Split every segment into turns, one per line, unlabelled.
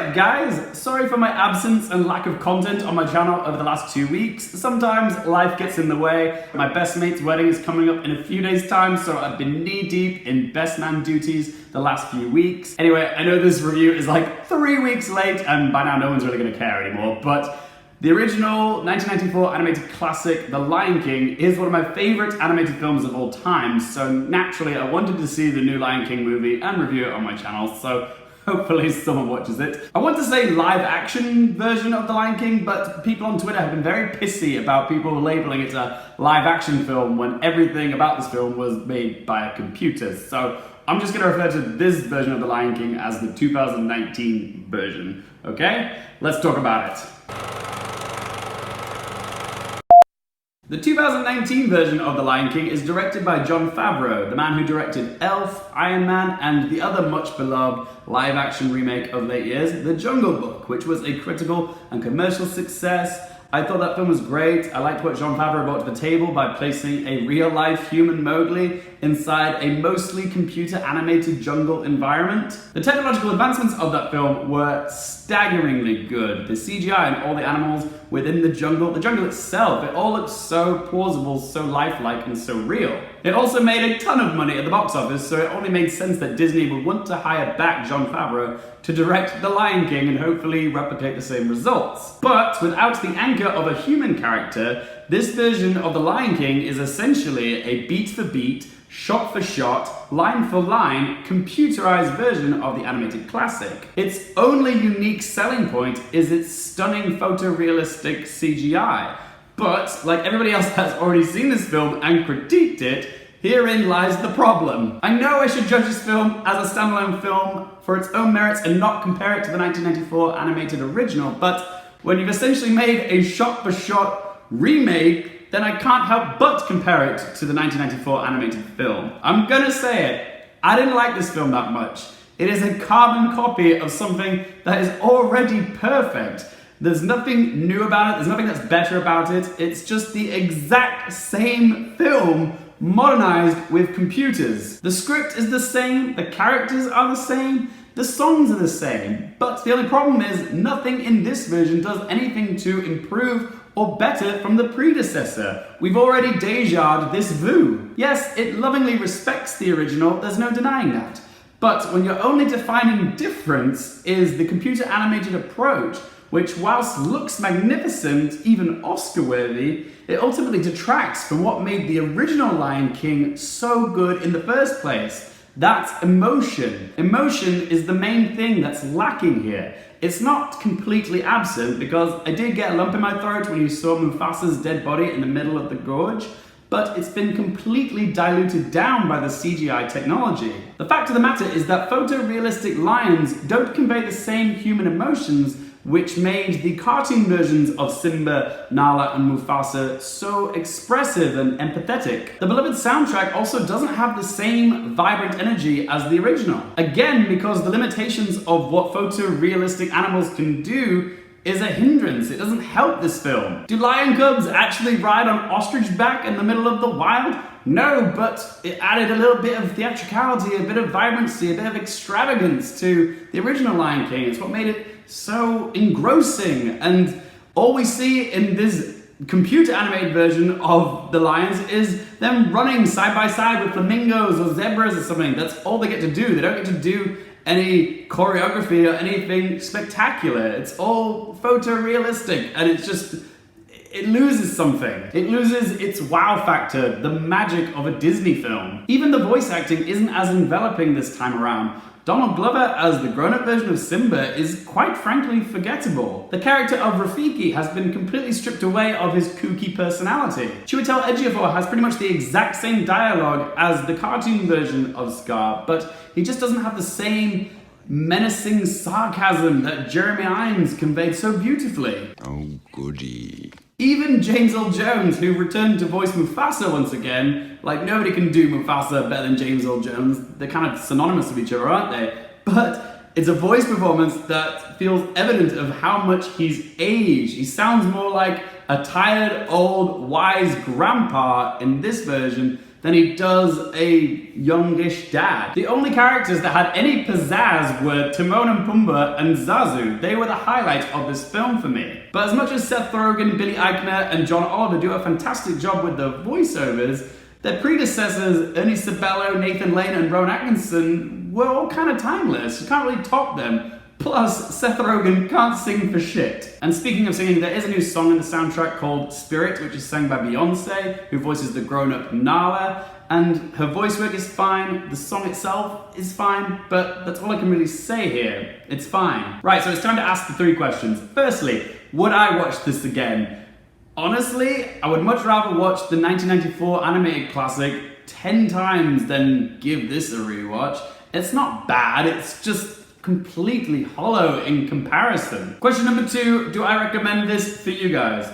up, guys? Sorry for my absence and lack of content on my channel over the last 2 weeks. Sometimes life gets in the way. My best mate's wedding is coming up in a few days' time, so I've been knee-deep in best man duties the last few weeks. Anyway, I know this review is like 3 weeks late, and by now no one's really gonna care anymore, but the original 1994 animated classic, The Lion King, is one of my favorite animated films of all time, so naturally I wanted to see the new Lion King movie and review it on my channel, so hopefully someone watches it. I want to say live action version of The Lion King, but people on Twitter have been very pissy about people labeling it a live action film when everything about this film was made by a computer. So I'm just going to refer to this version of The Lion King as the 2019 version, okay? Let's talk about it. The 2019 version of The Lion King is directed by Jon Favreau, the man who directed Elf, Iron Man, and the other much beloved live-action remake of late years, The Jungle Book, which was a critical and commercial success. I thought that film was great. I liked what Jon Favreau brought to the table by placing a real-life human Mowgli inside a mostly computer-animated jungle environment. The technological advancements of that film were staggeringly good. The CGI and all the animals within the jungle itself, it all looked so plausible, so lifelike, and so real. It also made a ton of money at the box office, so it only made sense that Disney would want to hire back Jon Favreau to direct The Lion King and hopefully replicate the same results. But without the anchor of a human character, this version of The Lion King is essentially a beat-for-beat, shot-for-shot, line-for-line, computerized version of the animated classic. Its only unique selling point is its stunning photorealistic CGI. But, like everybody else has already seen this film and critiqued it, herein lies the problem. I know I should judge this film as a standalone film for its own merits and not compare it to the 1994 animated original, but when you've essentially made a shot-for-shot remake, then I can't help but compare it to the 1994 animated film. I'm gonna say it, I didn't like this film that much. It is a carbon copy of something that is already perfect. There's nothing new about it, there's nothing that's better about it, it's just the exact same film modernized with computers. The script is the same, the characters are the same, the songs are the same, but the only problem is nothing in this version does anything to improve or better from the predecessor. We've already dejaed this vu. Yes, it lovingly respects the original, there's no denying that. But when your only defining difference is the computer animated approach, which whilst looks magnificent, even Oscar-worthy, it ultimately detracts from what made the original Lion King so good in the first place. That's emotion. Emotion is the main thing that's lacking here. It's not completely absent, because I did get a lump in my throat when you saw Mufasa's dead body in the middle of the gorge, but it's been completely diluted down by the CGI technology. The fact of the matter is that photorealistic lions don't convey the same human emotions which made the cartoon versions of Simba, Nala, and Mufasa so expressive and empathetic. The beloved soundtrack also doesn't have the same vibrant energy as the original. Again, because the limitations of what photorealistic animals can do is a hindrance. It doesn't help this film. Do lion cubs actually ride on ostrich back in the middle of the wild? No, but it added a little bit of theatricality, a bit of vibrancy, a bit of extravagance to the original Lion King. It's what made it so engrossing. And all we see in this computer animated version of the lions is them running side by side with flamingos or zebras or something. That's all they get to do. They don't get to do any choreography or anything spectacular. It's all photorealistic, and it's just, it loses something. It loses its wow factor, the magic of a Disney film. Even the voice acting isn't as enveloping this time around. Donald Glover as the grown-up version of Simba is quite frankly forgettable. The character of Rafiki has been completely stripped away of his kooky personality. Chewitel Ejiofor has pretty much the exact same dialogue as the cartoon version of Scar, but he just doesn't have the same menacing sarcasm that Jeremy Irons conveyed so beautifully.
Oh, goody.
Even James Earl Jones, who returned to voice Mufasa once again, like nobody can do Mufasa better than James Earl Jones. They're kind of synonymous with each other, aren't they? But it's a voice performance that feels evident of how much he's aged. He sounds more like a tired, old, wise grandpa in this version than he does a youngish dad. The only characters that had any pizzazz were Timon and Pumbaa and Zazu. They were the highlight of this film for me. But as much as Seth Rogen, Billy Eichner, and John Oliver do a fantastic job with the voiceovers, their predecessors, Ernie Sabello, Nathan Lane, and Rowan Atkinson, were all kind of timeless. You can't really top them. Plus, Seth Rogen can't sing for shit. And speaking of singing, there is a new song in the soundtrack called Spirit, which is sung by Beyonce, who voices the grown-up Nala. And her voice work is fine, the song itself is fine, but that's all I can really say here. It's fine. Right, so it's time to ask the 3 questions. Firstly, would I watch this again? Honestly, I would much rather watch the 1994 animated classic 10 times than give this a rewatch. It's not bad, it's just completely hollow in comparison. Question number 2, do I recommend this for you guys?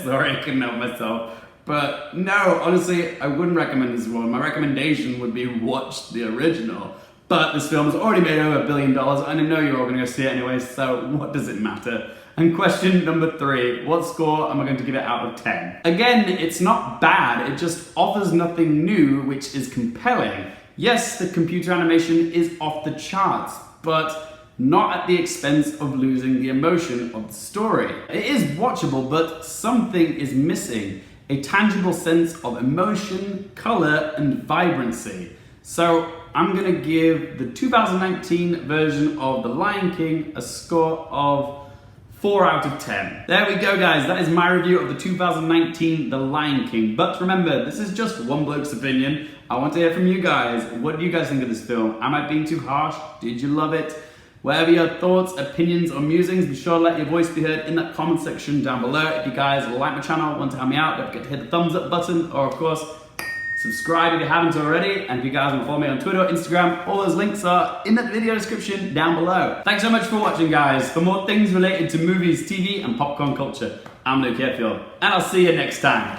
Sorry, I couldn't help myself. But no, honestly, I wouldn't recommend this one. My recommendation would be watch the original. But this film has already made over $1 billion, and I know you're all going to go see it anyway, so what does it matter? And question number 3, what score am I going to give it out of 10? Again, it's not bad, it just offers nothing new, which is compelling. Yes, the computer animation is off the charts, but not at the expense of losing the emotion of the story. It is watchable, but something is missing. A tangible sense of emotion, color, and vibrancy. So I'm gonna give the 2019 version of The Lion King a score of 4 out of 10. There we go, guys. That is my review of the 2019 The Lion King. But remember, this is just one bloke's opinion. I want to hear from you guys. What do you guys think of this film? Am I being too harsh? Did you love it? Whatever your thoughts, opinions, or musings, be sure to let your voice be heard in that comment section down below. If you guys like my channel, want to help me out, don't forget to hit the thumbs up button, or of course, subscribe if you haven't already. And if you guys want to follow me on Twitter or Instagram, all those links are in the video description down below. Thanks so much for watching, guys. For more things related to movies, TV, and popcorn culture, I'm Luke Hetfield, and I'll see you next time.